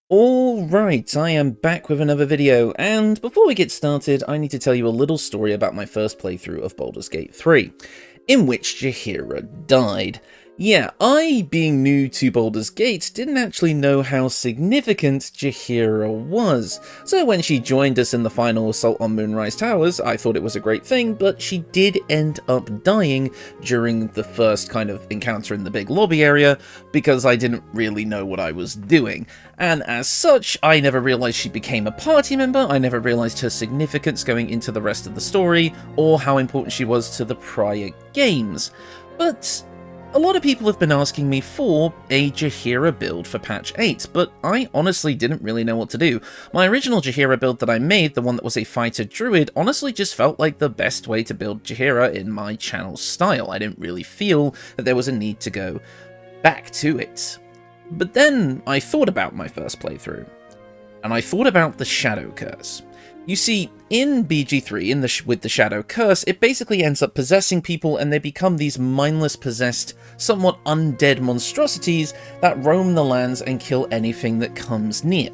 Alright, I am back with another video, and before we get started, I need to tell you a little story about my first playthrough of Baldur's Gate 3, in which Jaheira died. Yeah, I, being new to Baldur's Gate, didn't actually know how significant Jaheira was, so when she joined us in the final assault on Moonrise Towers, I thought it was a great thing, but she did end up dying during the first kind of encounter in the big lobby area, because I didn't really know what I was doing. And as such, I never realised she became a party member, I never realised her significance going into the rest of the story, or how important she was to the prior games. But a lot of people have been asking me for a Jaheira build for patch 8, but I honestly didn't really know what to do. My original Jaheira build that I made, the one that was a fighter druid, honestly just felt like the best way to build Jaheira in my channel style. I didn't really feel that there was a need to go back to it. But then I thought about my first playthrough, and I thought about the Shadow Curse. You see, in BG3, with the Shadow Curse, it basically ends up possessing people and they become these mindless, possessed, somewhat undead monstrosities that roam the lands and kill anything that comes near.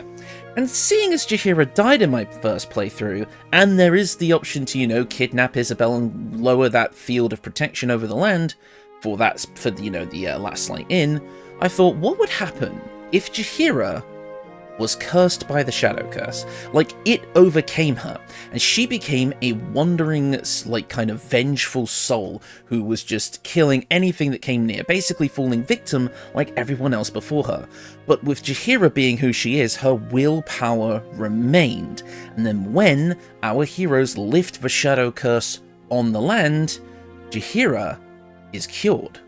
And seeing as Jaheira died in my first playthrough, and there is the option to, kidnap Isabel and lower that field of protection over the land, for the Last Light Inn, I thought, what would happen if Jaheira was cursed by the Shadow Curse? Like, it overcame her, and she became a wandering, kind of vengeful soul who was just killing anything that came near, basically falling victim like everyone else before her. But with Jaheira being who she is, her willpower remained, and then when our heroes lift the Shadow Curse on the land, Jaheira is cured.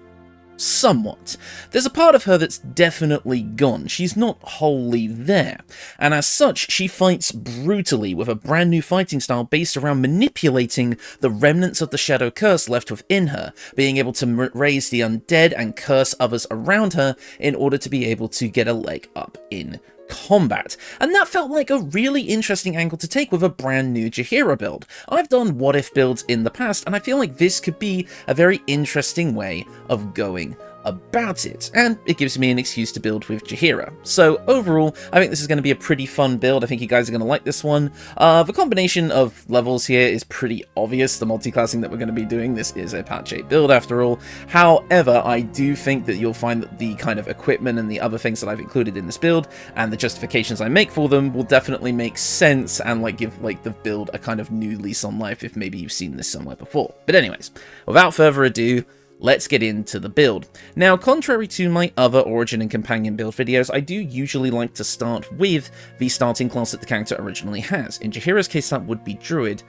Somewhat. There's a part of her that's definitely gone. She's not wholly there. And as such, she fights brutally with a brand new fighting style based around manipulating the remnants of the Shadow Curse left within her, being able to raise the undead and curse others around her in order to be able to get a leg up in combat. And that felt like a really interesting angle to take with a brand new Jaheira build. I've done what if builds in the past, and I feel like this could be a very interesting way of going about it, and it gives me an excuse to build with Jaheira. So overall, I think this is going to be a pretty fun build. I think you guys are going to like this one. The combination of levels here is pretty obvious. The multi-classing that we're going to be doing, this is a patch 8 build after all. However, I do think that you'll find that the kind of equipment and the other things that I've included in this build and the justifications I make for them will definitely make sense and give the build a kind of new lease on life if maybe you've seen this somewhere before. But anyways, without further ado, let's get into the build. Now, contrary to my other Origin and Companion build videos, I do usually like to start with the starting class that the character originally has. In Jaheira's case, that would be Druid,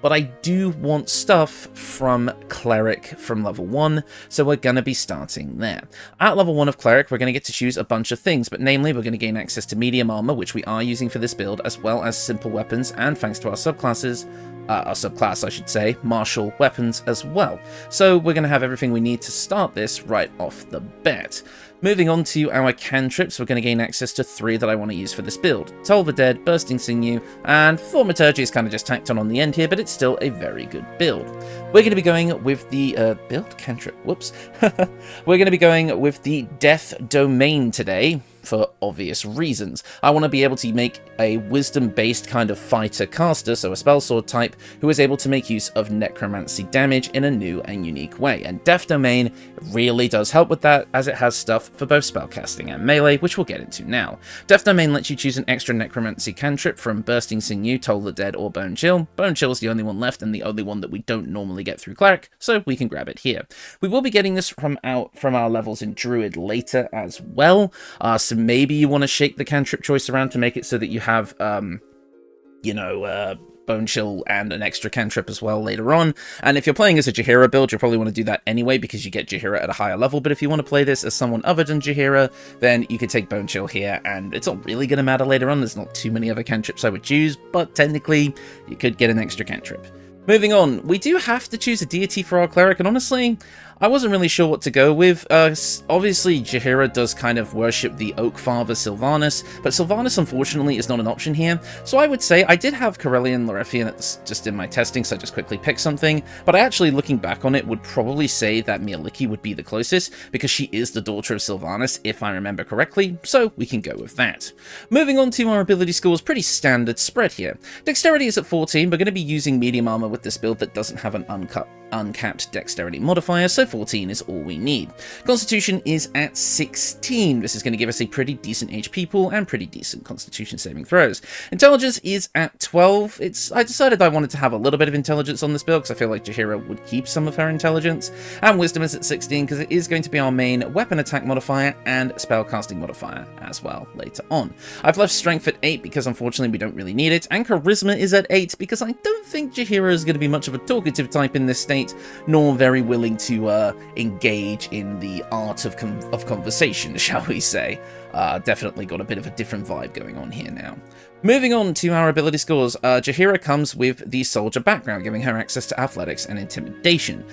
but I do want stuff from Cleric from level 1, so we're going to be starting there. At level 1 of Cleric, we're going to get to choose a bunch of things, but namely, we're going to gain access to medium armor, which we are using for this build, as well as simple weapons, and thanks to our subclass, I should say, martial weapons as well. So we're going to have everything we need to start this right off the bat. Moving on to our cantrips, we're going to gain access to 3 that I want to use for this build. Toll the Dead, Bursting Sinew, and Thaumaturgy is kind of just tacked on the end here, but it's still a very good build. We're going to be going with the, build cantrip, whoops. We're going to be going with the Death Domain today, for obvious reasons. I want to be able to make a wisdom-based kind of fighter caster, so a spellsword type, who is able to make use of necromancy damage in a new and unique way. And Death Domain really does help with that, as it has stuff for both spellcasting and melee, which we'll get into now. Death Domain lets you choose an extra necromancy cantrip from Bursting Sinew, Toll the Dead, or Bone Chill. Bone Chill is the only one left and the only one that we don't normally get through Cleric, so we can grab it here. We will be getting this from our levels in Druid later as well, so maybe you want to shake the cantrip choice around to make it so that you have, Bone Chill and an extra cantrip as well later on. And if you're playing as a Jaheira build, you'll probably want to do that anyway because you get Jaheira at a higher level. But if you want to play this as someone other than Jaheira, then you could take Bone Chill here, and it's not really going to matter later on. There's not too many other cantrips I would choose, but technically, you could get an extra cantrip. Moving on, we do have to choose a deity for our cleric, and honestly, I wasn't really sure what to go with. Obviously, Jaheira does kind of worship the Oak Father Sylvanas, but Sylvanas unfortunately is not an option here, so I would say I did have Corellian Lorethian just in my testing, so I just quickly picked something, but I actually, looking back on it, would probably say that Mieliki would be the closest, because she is the daughter of Sylvanas, if I remember correctly, so we can go with that. Moving on to our ability scores, pretty standard spread here. Dexterity is at 14, we're going to be using medium armor with this build that doesn't have an uncapped dexterity modifier, so 14 is all we need. Constitution is at 16. This is going to give us a pretty decent HP pool and pretty decent constitution saving throws. Intelligence is at 12. I decided I wanted to have a little bit of intelligence on this build because I feel like Jaheira would keep some of her intelligence. And wisdom is at 16 because it is going to be our main weapon attack modifier and spellcasting modifier as well later on. I've left strength at 8 because unfortunately we don't really need it, and charisma is at 8 because I don't think Jaheira is going to be much of a talkative type in this state, nor very willing to engage in the art of conversation, shall we say. Definitely got a bit of a different vibe going on here now. Moving on to our ability scores, Jaheira comes with the soldier background, giving her access to athletics and intimidation.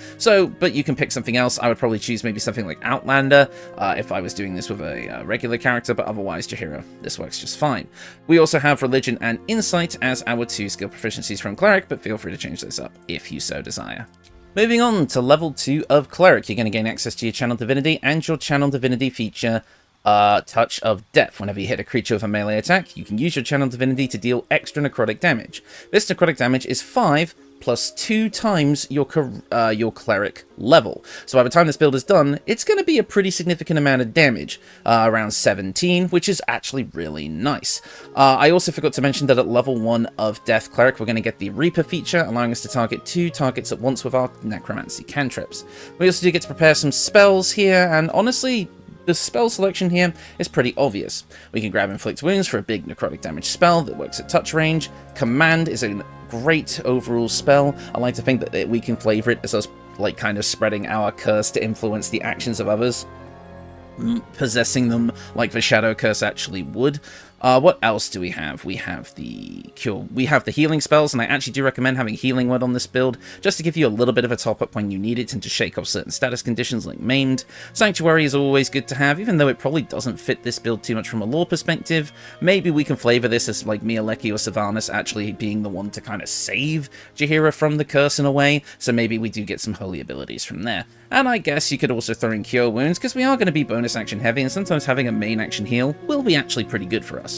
But you can pick something else. I would probably choose maybe something like Outlander if I was doing this with a regular character, but otherwise Jaheira, this works just fine. We also have religion and insight as our 2 skill proficiencies from Cleric, but feel free to change those up if you so desire. Moving on to level 2 of Cleric, you're going to gain access to your Channel Divinity and your Channel Divinity feature, Touch of Death. Whenever you hit a creature with a melee attack, you can use your Channel Divinity to deal extra necrotic damage. This necrotic damage is 5 plus 2 times your Cleric level. So by the time this build is done, it's going to be a pretty significant amount of damage, around 17, which is actually really nice. I also forgot to mention that at level 1 of Death Cleric, we're going to get the Reaper feature, allowing us to target 2 targets at once with our Necromancy cantrips. We also do get to prepare some spells here, and honestly, the spell selection here is pretty obvious. We can grab Inflict Wounds for a big necrotic damage spell that works at touch range. Command is a great overall spell. I like to think that we can flavor it as us like kind of spreading our curse to influence the actions of others, possessing them like the Shadow Curse actually would. What else do we have? We have the cure. We have the healing spells, and I actually do recommend having Healing Word on this build, just to give you a little bit of a top-up when you need it and to shake off certain status conditions like Maimed. Sanctuary is always good to have, even though it probably doesn't fit this build too much from a lore perspective. Maybe we can flavor this as like Mieleki or Sylvanas actually being the one to kind of save Jaheira from the curse in a way, so maybe we do get some holy abilities from there. And I guess you could also throw in Cure Wounds, because we are going to be bonus action heavy, and sometimes having a main action heal will be actually pretty good for us.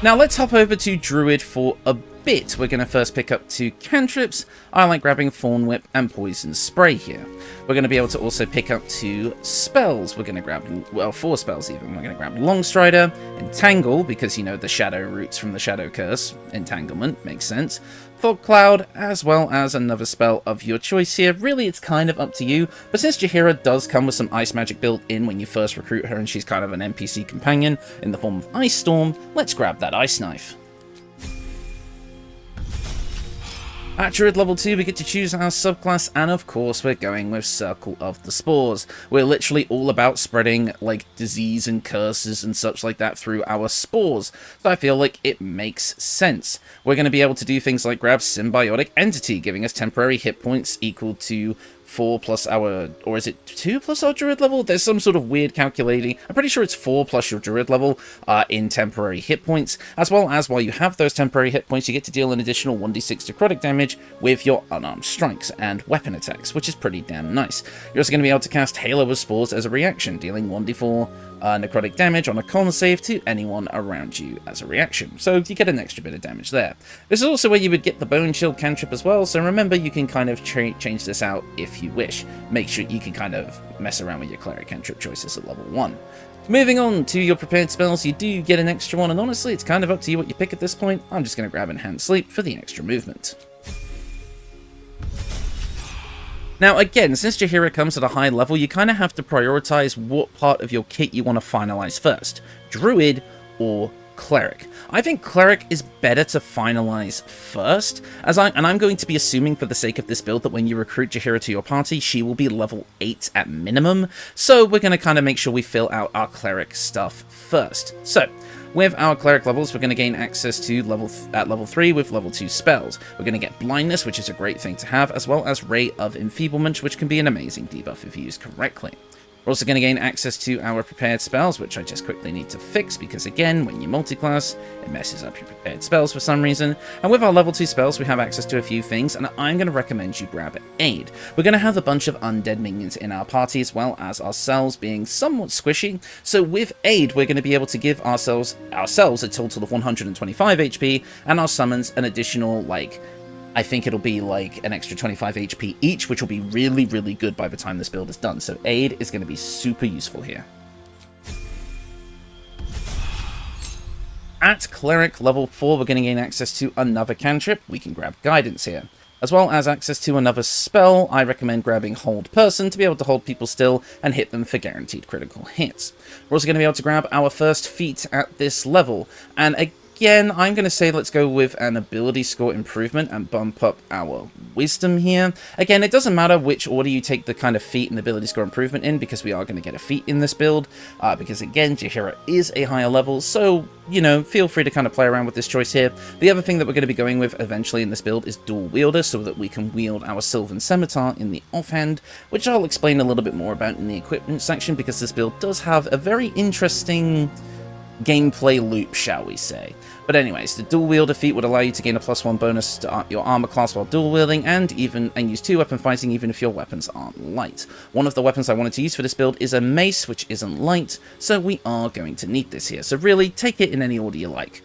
Now let's hop over to Druid for a bit. We're going to first pick up 2 cantrips. I like grabbing Thorn Whip and Poison Spray here. We're going to be able to also pick up 2 spells. We're going to grab, well, 4 spells even. We're going to grab Longstrider, Entangle, because, you know, the shadow roots from the Shadow Curse. Entanglement makes sense. Fog Cloud, as well as another spell of your choice here. Really, it's kind of up to you, but since Jaheira does come with some ice magic built in when you first recruit her, and she's kind of an NPC companion in the form of Ice Storm, let's grab that Ice Knife. At Druid level 2, we get to choose our subclass, and of course we're going with Circle of the Spores. We're literally all about spreading like disease and curses and such like that through our spores, so I feel like it makes sense. We're going to be able to do things like grab Symbiotic Entity, giving us temporary hit points equal to 4 plus our, or is it 2 plus our Druid level? There's some sort of weird calculating. I'm pretty sure it's 4 plus your Druid level in temporary hit points, as well as while you have those temporary hit points, you get to deal an additional 1d6 necrotic damage with your unarmed strikes and weapon attacks, which is pretty damn nice. You're also going to be able to cast Halo of Spores as a reaction, dealing 1d4 necrotic damage on a con save to anyone around you as a reaction, so you get an extra bit of damage there. This is also where you would get the Bone Shield cantrip as well, so remember you can kind of change this out if you wish. Make sure you can kind of mess around with your Cleric cantrip choices at level 1. Moving on to your prepared spells, you do get an extra one, and honestly it's kind of up to you what you pick at this point. I'm just going to grab Enhanced Sleep for the extra movement. Now again, since Jaheira comes at a high level, you kind of have to prioritize what part of your kit you want to finalize first, Druid or Cleric. I think Cleric is better to finalize first, and I'm going to be assuming for the sake of this build that when you recruit Jaheira to your party, she will be level 8 at minimum, so we're going to kind of make sure we fill out our Cleric stuff first. So, with our Cleric levels, we're going to gain access to level 3 with level 2 spells. We're going to get Blindness, which is a great thing to have, as well as Ray of Enfeeblement, which can be an amazing debuff if used correctly. We're also going to gain access to our prepared spells, which I just quickly need to fix because, again, when you multiclass, it messes up your prepared spells for some reason. And with our level 2 spells, we have access to a few things, and I'm going to recommend you grab Aid. We're going to have a bunch of undead minions in our party, as well as ourselves being somewhat squishy. So with Aid, we're going to be able to give ourselves a total of 125 HP, and our summons an additional, I think it'll be like an extra 25 HP each, which will be really, really good by the time this build is done. So Aid is going to be super useful here. At Cleric level 4, we're going to gain access to another cantrip. We can grab Guidance here. As well as access to another spell, I recommend grabbing Hold Person to be able to hold people still and hit them for guaranteed critical hits. We're also going to be able to grab our first feat at this level, and again, I'm going to say let's go with an ability score improvement and bump up our wisdom here. Again, it doesn't matter which order you take the kind of feat and ability score improvement in, because we are going to get a feat in this build, because again, Jaheira is a higher level, so, you know, feel free to kind of play around with this choice here. The other thing that we're going to be going with eventually in this build is dual wielder, so that we can wield our Sylvan Scimitar in the offhand, which I'll explain a little bit more about in the equipment section, because this build does have a very interesting gameplay loop, shall we say. But anyways, the dual wielder feat would allow you to gain a +1 bonus to your armor class while dual wielding, and use 2 weapon fighting even if your weapons aren't light. One of the weapons I wanted to use for this build is a mace, which isn't light, so we are going to need this here. So really, take it in any order you like.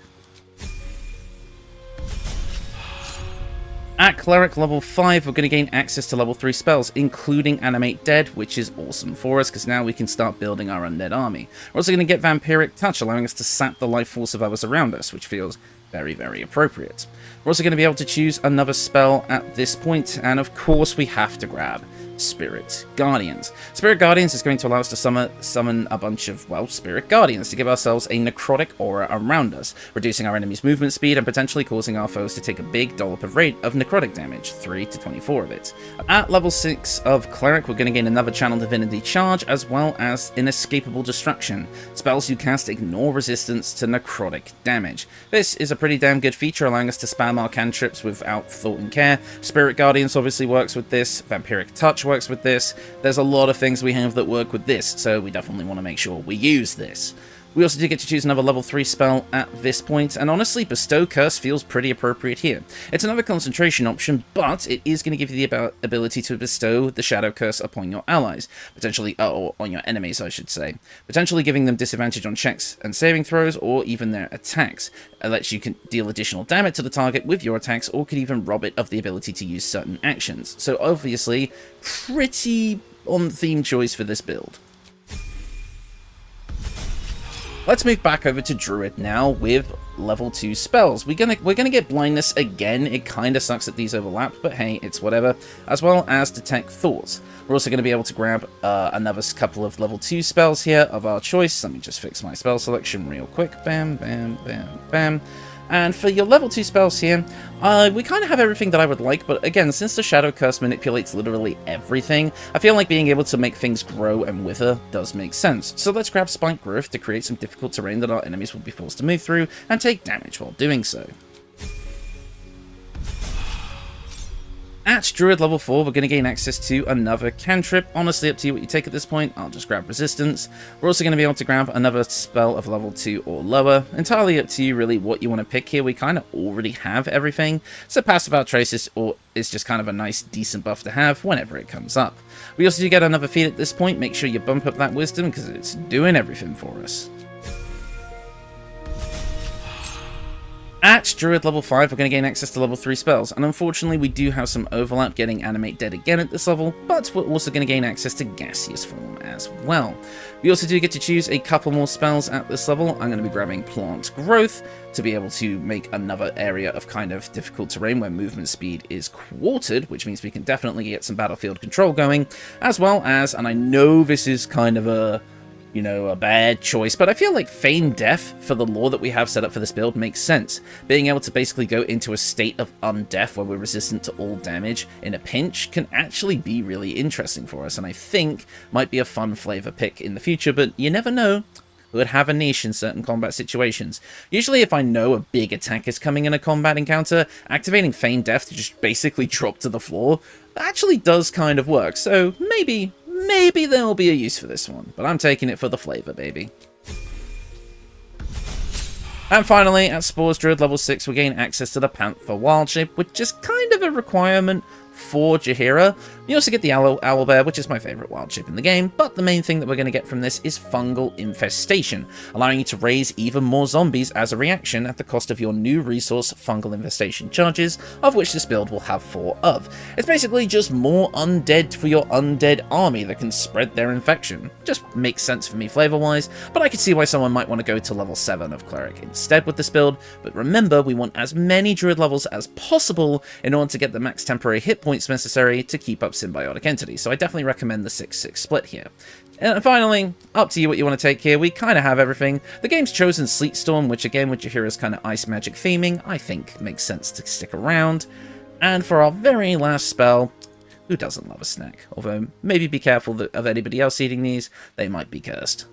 At Cleric level 5, we're going to gain access to level 3 spells, including Animate Dead, which is awesome for us, because now we can start building our undead army. We're also going to get Vampiric Touch, allowing us to sap the life force of others around us, which feels very, very appropriate. We're also going to be able to choose another spell at this point, and of course we have to grab Spirit Guardians. Spirit Guardians is going to allow us to summon a bunch of, well, Spirit Guardians to give ourselves a necrotic aura around us, reducing our enemy's movement speed and potentially causing our foes to take a big dollop of necrotic damage, 3 to 24 of it. At level 6 of Cleric, we're going to gain another Channel Divinity charge, as well as Inescapable Destruction. Spells you cast ignore resistance to necrotic damage. This is a pretty damn good feature, allowing us to spam our cantrips without thought and care. Spirit Guardians obviously works with this, Vampiric Touch works with this. There's a lot of things we have that work with this, so we definitely want to make sure we use this. We also do get to choose another level 3 spell at this point, and honestly, Bestow Curse feels pretty appropriate here. It's another concentration option, but it is going to give you the ability to bestow the Shadow Curse upon your allies, potentially, or on your enemies, I should say, potentially giving them disadvantage on checks and saving throws, or even their attacks. It lets you deal additional damage to the target with your attacks, or could even rob it of the ability to use certain actions. So obviously, pretty on-theme choice for this build. Let's move back over to Druid now with level 2 spells. We're gonna get Blindness again. It kind of sucks that these overlap, but hey, it's whatever. As well as Detect Thoughts. We're also going to be able to grab another couple of level 2 spells here of our choice. Let me just fix my spell selection real quick. Bam, bam, bam, bam. And for your level 2 spells here, we kind of have everything that I would like, but again, since the Shadow Curse manipulates literally everything, I feel like being able to make things grow and wither does make sense. So let's grab Spike Growth to create some difficult terrain that our enemies will be forced to move through, and take damage while doing so. At Druid level 4, we're going to gain access to another cantrip. Honestly, up to you what you take at this point. I'll just grab Resistance. We're also going to be able to grab another spell of level 2 or lower. Entirely up to you, really, what you want to pick here. We kind of already have everything, so Passive Out Trace is just kind of a nice, decent buff to have whenever it comes up. We also do get another feat at this point. Make sure you bump up that Wisdom, because it's doing everything for us. At Druid level 5, we're going to gain access to level 3 spells, and unfortunately we do have some overlap getting Animate Dead again at this level, but we're also going to gain access to Gaseous Form as well. We also do get to choose a couple more spells at this level. I'm going to be grabbing Plant Growth to be able to make another area of kind of difficult terrain where movement speed is quartered, which means we can definitely get some battlefield control going, as well as, and I know this is kind of a you know, a bad choice, but I feel like Feign Death, for the lore that we have set up for this build, makes sense. Being able to basically go into a state of undeath where we're resistant to all damage in a pinch can actually be really interesting for us, and I think might be a fun flavor pick in the future, but you never know. Could have a niche in certain combat situations. Usually if I know a big attack is coming in a combat encounter, activating Feign Death to just basically drop to the floor actually does kind of work, so maybe there will be a use for this one, but I'm taking it for the flavor, baby. And finally, at Spores Druid level 6, we gain access to the Panther Wild Shape, which is kind of a requirement for Jaheira. You also get the Owlbear, which is my favourite wild shape in the game, but the main thing that we're going to get from this is Fungal Infestation, allowing you to raise even more zombies as a reaction at the cost of your new resource, Fungal Infestation charges, of which this build will have 4 of. It's basically just more undead for your undead army that can spread their infection. Just makes sense for me flavor-wise, but I could see why someone might want to go to level 7 of Cleric instead with this build, but remember, we want as many Druid levels as possible in order to get the max temporary hit points necessary to keep up symbiotic entities, so I definitely recommend the 6-6 split here. And finally, up to you what you want to take here. We kind of have everything. The game's chosen Sleet Storm, which again with Jaheira's kind of ice magic theming, I think makes sense to stick around. And for our very last spell, who doesn't love a snack? Although maybe be careful of anybody else eating these, they might be cursed.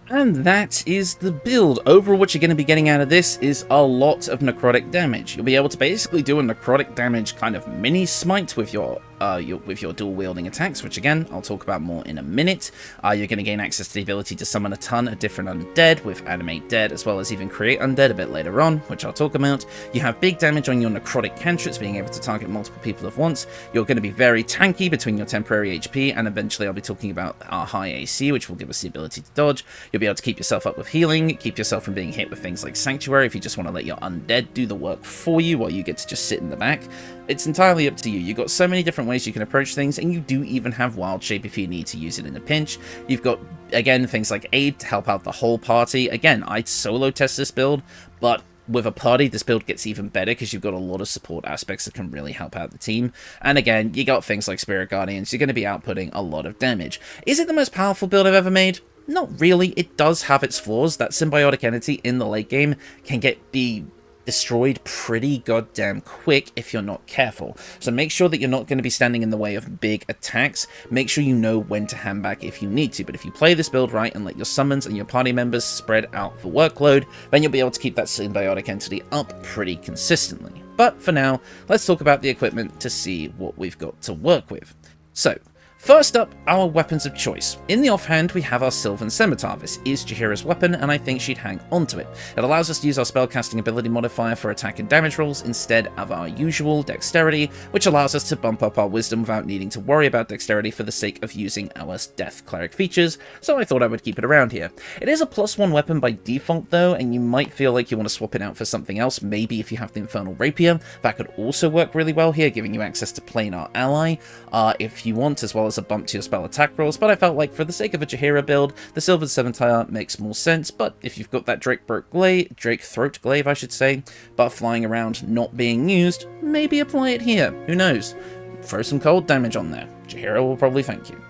And that is the build. Overall, what you're going to be getting out of this is a lot of necrotic damage. You'll be able to basically do a necrotic damage kind of mini smite with your dual wielding attacks, which again I'll talk about more in a minute. You're going to gain access to the ability to summon a ton of different undead with animate dead, as well as even create undead a bit later on, which I'll talk about. You have big damage on your necrotic cantrips, being able to target multiple people at once. You're going to be very tanky between your temporary HP, and eventually I'll be talking about our high AC, which will give us the ability to dodge. You'll be able to keep yourself up with healing, keep yourself from being hit with things like Sanctuary if you just want to let your undead do the work for you while you get to just sit in the back. It's entirely up to you. You've got so many different ways you can approach things, and you do even have Wild Shape if you need to use it in a pinch. You've got, again, things like Aid to help out the whole party. Again, I'd solo test this build, but with a party, this build gets even better because you've got a lot of support aspects that can really help out the team. And again, you got things like Spirit Guardians. You're going to be outputting a lot of damage. Is it the most powerful build I've ever made? Not really. It does have its flaws. That symbiotic entity in the late game can be destroyed pretty goddamn quick if you're not careful. So make sure that you're not going to be standing in the way of big attacks. Make sure you know when to hand back if you need to. But if you play this build right and let your summons and your party members spread out the workload, then you'll be able to keep that symbiotic entity up pretty consistently. But for now, let's talk about the equipment to see what we've got to work with. So, first up, our weapons of choice. In the offhand, we have our Sylvan Scimitar. This is Jaheira's weapon, and I think she'd hang onto it. It allows us to use our spellcasting ability modifier for attack and damage rolls instead of our usual dexterity, which allows us to bump up our wisdom without needing to worry about dexterity for the sake of using our death cleric features, so I thought I would keep it around here. It is a +1 weapon by default though, and you might feel like you want to swap it out for something else. Maybe if you have the Infernal Rapier, that could also work really well here, giving you access to Planar Ally if you want, as well as a bump to your spell attack rolls, but I felt like for the sake of a Jaheira build, the Sylvan Scimitar makes more sense. But if you've got that Drake Throat Glaive, I should say, but flying around not being used, maybe apply it here. Who knows? Throw some cold damage on there. Jaheira will probably thank you.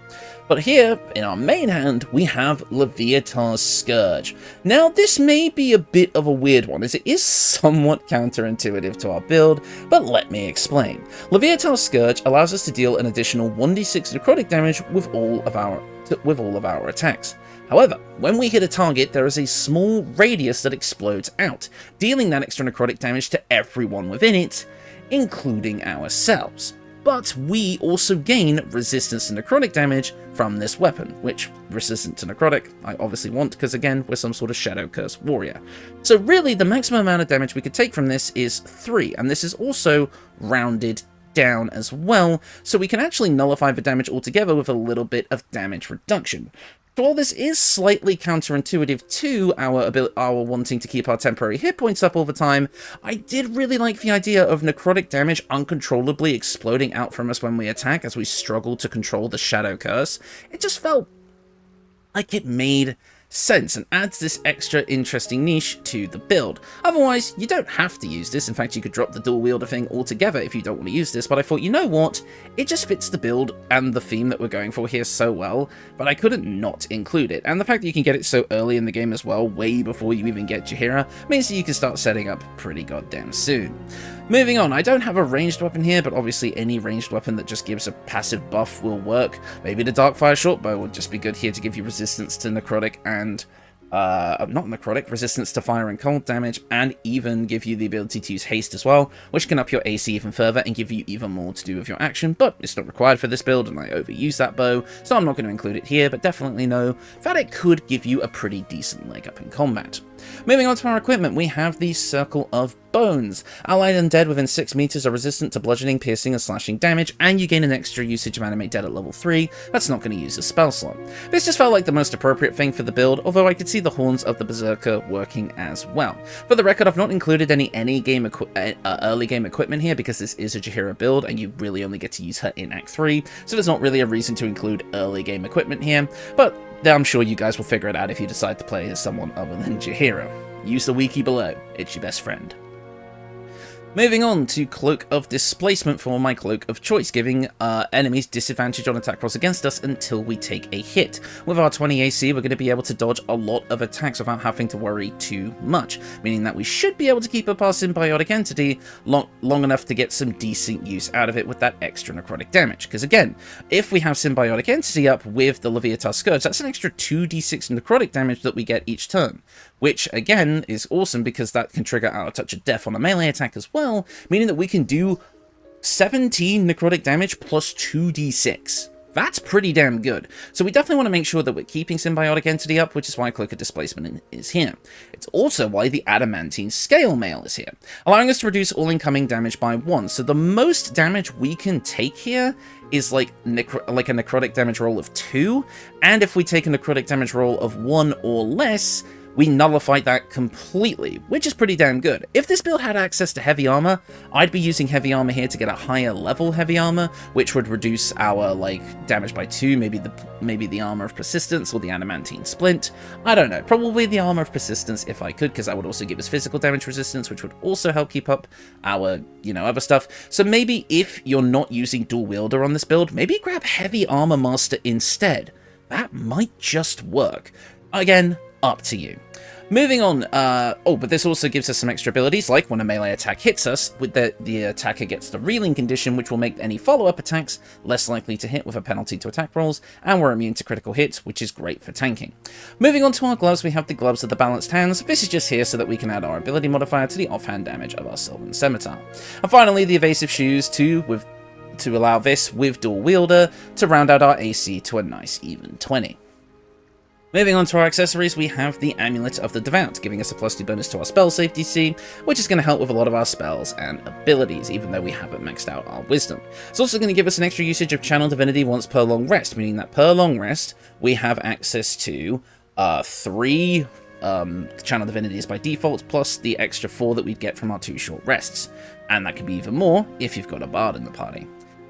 But here, in our main hand, we have Leviatar's Scourge. Now, this may be a bit of a weird one, as it is somewhat counterintuitive to our build, but let me explain. Leviatar's Scourge allows us to deal an additional 1d6 necrotic damage with all of our attacks. However, when we hit a target, there is a small radius that explodes out, dealing that extra necrotic damage to everyone within it, including ourselves. But we also gain resistance to necrotic damage from this weapon, which, resistant to necrotic, I obviously want because, again, we're some sort of shadow curse warrior. So really, the maximum amount of damage we could take from this is 3, and this is also rounded down as well, so we can actually nullify the damage altogether with a little bit of damage reduction. While this is slightly counterintuitive to our wanting to keep our temporary hit points up all the time, I did really like the idea of necrotic damage uncontrollably exploding out from us when we attack as we struggle to control the shadow curse. It just felt like it made sense and adds this extra interesting niche to the build. Otherwise, you don't have to use this. In fact, you could drop the dual wielder thing altogether if you don't want to use this, but I thought, you know what? It just fits the build and the theme that we're going for here so well, but I couldn't not include it. And the fact that you can get it so early in the game as well, way before you even get Jaheira, means that you can start setting up pretty goddamn soon. Moving on, I don't have a ranged weapon here, but obviously any ranged weapon that just gives a passive buff will work. Maybe the Darkfire shortbow would just be good here to give you resistance to necrotic and not necrotic, resistance to fire and cold damage, and even give you the ability to use haste as well, which can up your AC even further and give you even more to do with your action, but it's not required for this build, and I overuse that bow, so I'm not going to include it here, but definitely know that it could give you a pretty decent leg up in combat. Moving on to our equipment, we have the Circle of Bones. Allied undead within 6 meters are resistant to bludgeoning, piercing, and slashing damage, and you gain an extra usage of Animate Dead at level 3. That's not going to use a spell slot. This just felt like the most appropriate thing for the build, although I could see the Horns of the Berserker working as well. For the record, I've not included any early game equipment here because this is a Jaheira build, and you really only get to use her in Act 3, so there's not really a reason to include early game equipment here, but I'm sure you guys will figure it out if you decide to play as someone other than Jaheira. Use the wiki below, it's your best friend. Moving on to Cloak of Displacement for my Cloak of Choice, giving enemies disadvantage on attack rolls against us until we take a hit. With our 20 AC, we're going to be able to dodge a lot of attacks without having to worry too much, meaning that we should be able to keep up our symbiotic entity long enough to get some decent use out of it with that extra necrotic damage. Because again, if we have symbiotic entity up with the Leviathan Scourge, that's an extra 2d6 necrotic damage that we get each turn, which again is awesome because that can trigger our Touch of Death on a melee attack as well, meaning that we can do 17 necrotic damage plus 2d6. That's pretty damn good. So we definitely want to make sure that we're keeping Symbiotic Entity up, which is why Cloak of Displacement is here. It's also why the Adamantine Scale Mail is here, allowing us to reduce all incoming damage by 1. So the most damage we can take here is like a necrotic damage roll of 2, and if we take a necrotic damage roll of 1 or less, we nullify that completely, which is pretty damn good. If this build had access to heavy armor, I'd be using heavy armor here to get a higher level heavy armor, which would reduce our damage by 2, maybe the armor of persistence or the adamantine splint. I don't know, probably the armor of persistence if I could, because that would also give us physical damage resistance, which would also help keep up our, other stuff. So maybe if you're not using dual wielder on this build, maybe grab heavy armor master instead. That might just work. Again, up to you. Moving on, but this also gives us some extra abilities, like when a melee attack hits us, with the attacker gets the reeling condition, which will make any follow-up attacks less likely to hit with a penalty to attack rolls, and we're immune to critical hits, which is great for tanking. Moving on to our gloves, we have the Gloves of the Balanced Hands. This is just here so that we can add our ability modifier to the offhand damage of our Sylvan Scimitar. And finally, the Evasive Shoes, to allow this with dual wielder to round out our AC to a nice even 20. Moving on to our accessories, we have the Amulet of the Devout, giving us a +2 bonus to our spell save DC, which is going to help with a lot of our spells and abilities, even though we haven't maxed out our wisdom. It's also going to give us an extra usage of Channel Divinity once per long rest, meaning that per long rest, we have access to 3 Channel Divinities by default, plus the extra 4 that we'd get from our 2 short rests. And that could be even more if you've got a bard in the party.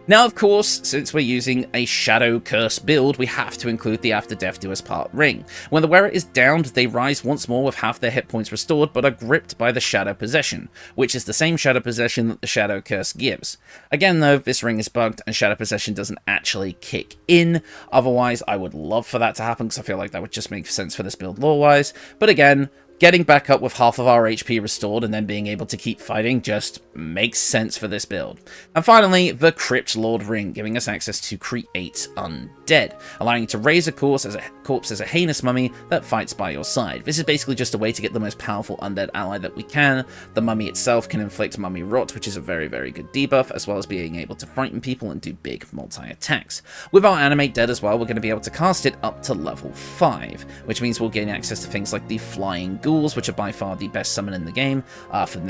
Now, of course, since we're using a Shadow Curse build, we have to include the After Death Do Us Part ring. When the wearer is downed, they rise once more with half their hit points restored, but are gripped by the Shadow Possession, which is the same Shadow Possession that the Shadow Curse gives. Again, though, this ring is bugged, and Shadow Possession doesn't actually kick in. Otherwise, I would love for that to happen, because I feel like that would just make sense for this build lore-wise. But again, getting back up with half of our HP restored and then being able to keep fighting just makes sense for this build. And finally, the Crypt Lord Ring, giving us access to Create Undead, allowing you to raise a corpse as a heinous mummy that fights by your side. This is basically just a way to get the most powerful undead ally that we can. The mummy itself can inflict mummy rot, which is a very, very good debuff, as well as being able to frighten people and do big multi-attacks. With our Animate Dead as well, we're going to be able to cast it up to level 5, which means we'll gain access to things like the Flying Ghouls, which are by far the best summon in the game from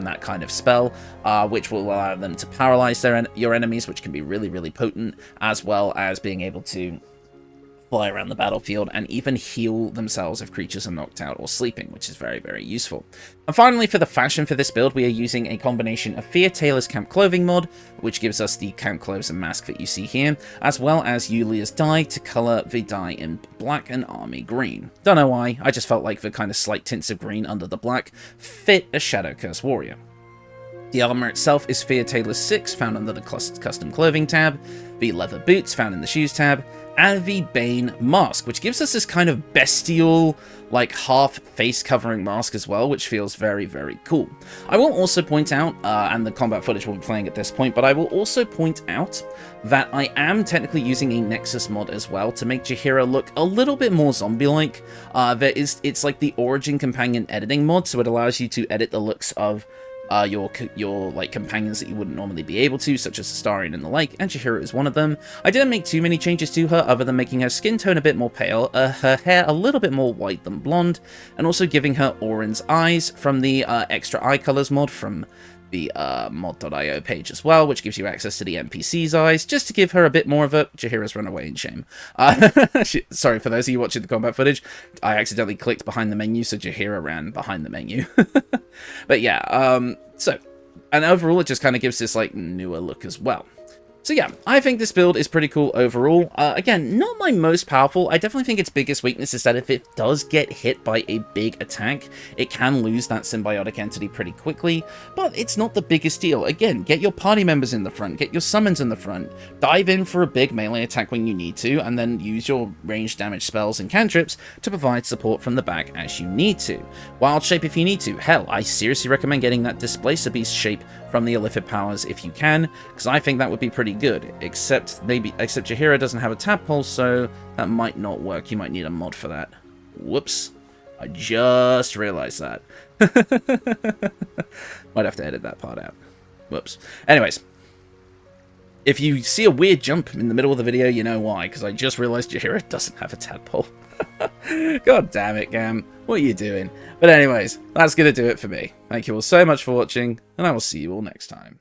that kind of spell, which will allow them to paralyze your enemies, which can be really, really potent, as well as being able to fly around the battlefield, and even heal themselves if creatures are knocked out or sleeping, which is very, very useful. And finally, for the fashion for this build, we are using a combination of Fia Taylor's Camp Clothing mod, which gives us the camp clothes and mask that you see here, as well as Yulia's dye to colour the dye in black and army green. Don't know why, I just felt like the kind of slight tints of green under the black fit a Shadow Curse warrior. The armour itself is Fia Taylor's 6, found under the custom clothing tab, the leather boots found in the shoes tab, and the Bane mask, which gives us this kind of bestial, like half face covering mask as well, which feels very, very cool. I will also point out, and the combat footage will be playing at this point, but I will also point out that I am technically using a Nexus mod as well to make Jaheira look a little bit more zombie-like. It's like the Origin Companion editing mod, so it allows you to edit the looks of your like companions that you wouldn't normally be able to, such as Astarion and the like, and Jaheira is one of them. I didn't make too many changes to her other than making her skin tone a bit more pale, her hair a little bit more white than blonde, and also giving her Orin's eyes from the extra eye colors mod from the mod.io page as well, which gives you access to the NPC's eyes, just to give her a bit more of a Jaheira's run away in shame. Sorry, for those of you watching the combat footage, I accidentally clicked behind the menu, so Jaheira ran behind the menu. But yeah, and overall it just kind of gives this like newer look as well. So yeah, I think this build is pretty cool overall. Again, not my most powerful. I definitely think its biggest weakness is that if it does get hit by a big attack, it can lose that symbiotic entity pretty quickly, but it's not the biggest deal. Again, get your party members in the front, get your summons in the front, dive in for a big melee attack when you need to, and then use your ranged damage spells and cantrips to provide support from the back as you need to. Wild shape if you need to. Hell, I seriously recommend getting that Displacer Beast shape from the Illithid powers if you can, because I think that would be pretty good, except Jaheira doesn't have a tadpole, so that might not work. You might need a mod for that. Whoops. I just realized that. Might have to edit that part out. Whoops. Anyways, if you see a weird jump in the middle of the video, you know why, because I just realized Jaheira doesn't have a tadpole. God damn it, Gam. What are you doing? But anyways, that's going to do it for me. Thank you all so much for watching, and I will see you all next time.